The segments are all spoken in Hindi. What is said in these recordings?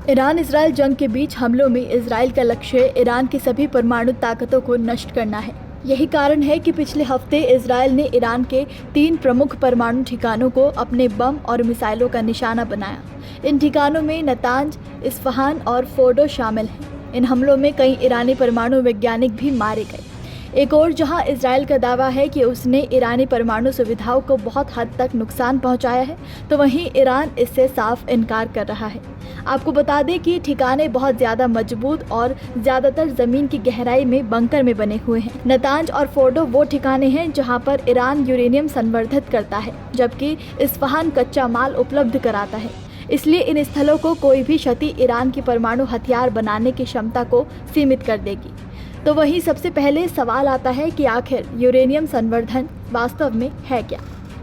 ईरान इजराइल जंग के बीच हमलों में इजराइल का लक्ष्य ईरान की सभी परमाणु ताकतों को नष्ट करना है। यही कारण है कि पिछले हफ्ते इजराइल ने ईरान के 3 प्रमुख परमाणु ठिकानों को अपने बम और मिसाइलों का निशाना बनाया। इन ठिकानों में नतांज, इस्फहान और फोर्डो शामिल हैं। इन हमलों में कई ईरानी परमाणु वैज्ञानिक भी मारे गए। एक और जहां इजराइल का दावा है कि उसने ईरानी परमाणु सुविधाओं को बहुत हद तक नुकसान पहुंचाया है, तो वहीं ईरान इससे साफ इनकार कर रहा है। आपको बता दें कि ठिकाने बहुत ज़्यादा मजबूत और ज़्यादातर ज़मीन की गहराई में बंकर में बने हुए हैं। नतांज और फोर्डो वो ठिकाने हैं जहां पर ईरान यूरेनियम संवर्धित करता है, जबकि इस्फहान कच्चा माल उपलब्ध कराता है। इसलिए इन स्थलों को कोई भी क्षति ईरान की परमाणु हथियार बनाने की क्षमता को सीमित कर देगी। तो वहीं सबसे पहले सवाल आता है कि आखिर यूरेनियम संवर्धन वास्तव में है क्या।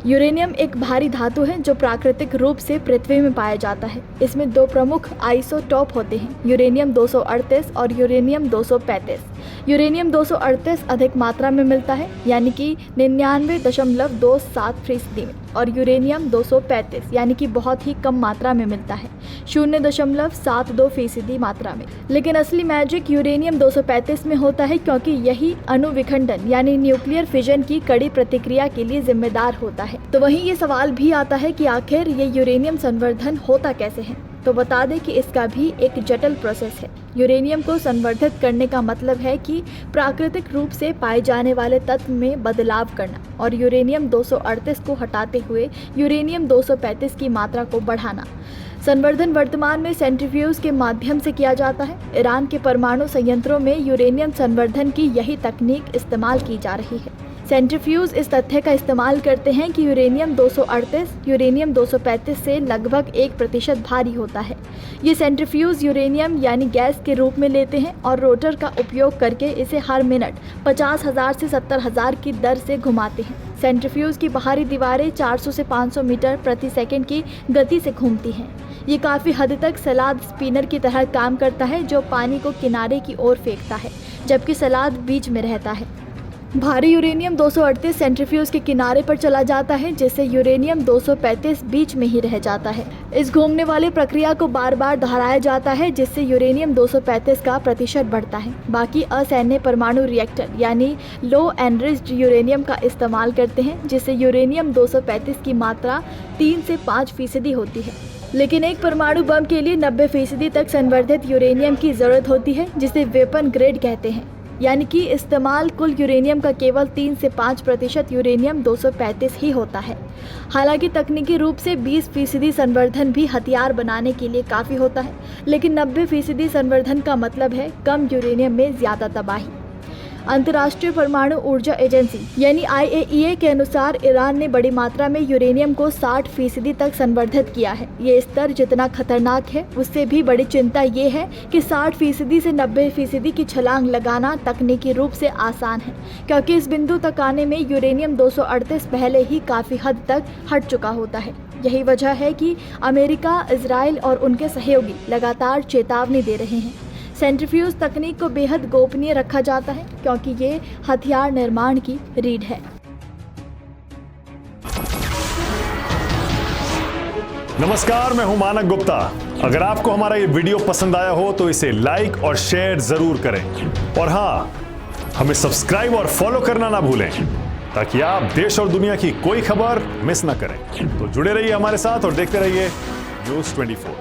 यूरेनियम एक भारी धातु है जो प्राकृतिक रूप से पृथ्वी में पाया जाता है। इसमें 2 प्रमुख आइसोटोप होते हैं, यूरेनियम 238 और यूरेनियम 235। यूरेनियम 238 अधिक मात्रा में मिलता है, यानी कि 99.27% में, और यूरेनियम 235 यानी कि बहुत ही कम मात्रा में मिलता है, 0.72% मात्रा में। लेकिन असली मैजिक यूरेनियम 235 में होता है, क्योंकि यही अणु विखंडन यानी न्यूक्लियर फिजन की कड़ी प्रतिक्रिया के लिए जिम्मेदार होता है। तो वहीं ये सवाल भी आता है कि आखिर ये यूरेनियम संवर्धन होता कैसे है। तो बता दें कि इसका भी एक जटिल प्रोसेस है। यूरेनियम को संवर्धित करने का मतलब है कि प्राकृतिक रूप से पाए जाने वाले तत्व में बदलाव करना और यूरेनियम 238 को हटाते हुए यूरेनियम 235 की मात्रा को बढ़ाना। संवर्धन वर्तमान में सेंट्रीफ्यूज के माध्यम से किया जाता है। ईरान के परमाणु संयंत्रों में यूरेनियम संवर्धन की यही तकनीक इस्तेमाल की जा रही है। सेंट्रीफ्यूज इस तथ्य का इस्तेमाल करते हैं कि यूरेनियम 238 यूरेनियम 235 से लगभग 1% भारी होता है। ये सेंट्रीफ्यूज यूरेनियम यानी गैस के रूप में लेते हैं और रोटर का उपयोग करके इसे हर मिनट 50,000 से 70,000 की दर से घुमाते हैं। सेंट्रीफ्यूज की बाहरी दीवारें 400 से 500 मीटर प्रति सेकंड की गति से घूमती हैं। ये काफ़ी हद तक सलाद स्पिनर की तरह काम करता है, जो पानी को किनारे की ओर फेंकता है, जबकि सलाद बीच में रहता है। भारी यूरेनियम 238 सेंट्रीफ्यूज के किनारे पर चला जाता है, जिससे यूरेनियम 235 बीच में ही रह जाता है। इस घूमने वाली प्रक्रिया को बार बार दोहराया जाता है, जिससे यूरेनियम 235 का प्रतिशत बढ़ता है। बाकी असैन्य परमाणु रिएक्टर यानी लो एनरिच्ड यूरेनियम का इस्तेमाल करते हैं, जिससे यूरेनियम 235 की मात्रा 3 से 5% होती है। लेकिन एक परमाणु बम के लिए 90% तक संवर्धित यूरेनियम की जरूरत होती है, जिसे वेपन ग्रेड कहते हैं, यानी कि इस्तेमाल कुल यूरेनियम का केवल 3 से 5% यूरेनियम 235 ही होता है। हालांकि तकनीकी रूप से 20% संवर्धन भी हथियार बनाने के लिए काफ़ी होता है, लेकिन 90% संवर्धन का मतलब है कम यूरेनियम में ज़्यादा तबाही। अंतर्राष्ट्रीय परमाणु ऊर्जा एजेंसी यानी IAEA के अनुसार ईरान ने बड़ी मात्रा में यूरेनियम को 60% तक संवर्धित किया है। ये स्तर जितना खतरनाक है, उससे भी बड़ी चिंता ये है कि 60% से 90% की छलांग लगाना तकनीकी रूप से आसान है, क्योंकि इस बिंदु तक आने में यूरेनियम 238 पहले ही काफ़ी हद तक हट चुका होता है। यही वजह है कि अमेरिका, इजराइल और उनके सहयोगी लगातार चेतावनी दे रहे हैं। सेंट्रीफ्यूज तकनीक को बेहद गोपनीय रखा जाता है, क्योंकि ये हथियार निर्माण की रीढ़ है। नमस्कार, मैं हूं मानक गुप्ता। अगर आपको हमारा ये वीडियो पसंद आया हो तो इसे लाइक और शेयर जरूर करें, और हाँ, हमें सब्सक्राइब और फॉलो करना ना भूलें, ताकि आप देश और दुनिया की कोई खबर मिस ना करें। तो जुड़े रहिए हमारे साथ और देखते रहिए न्यूज़ 24।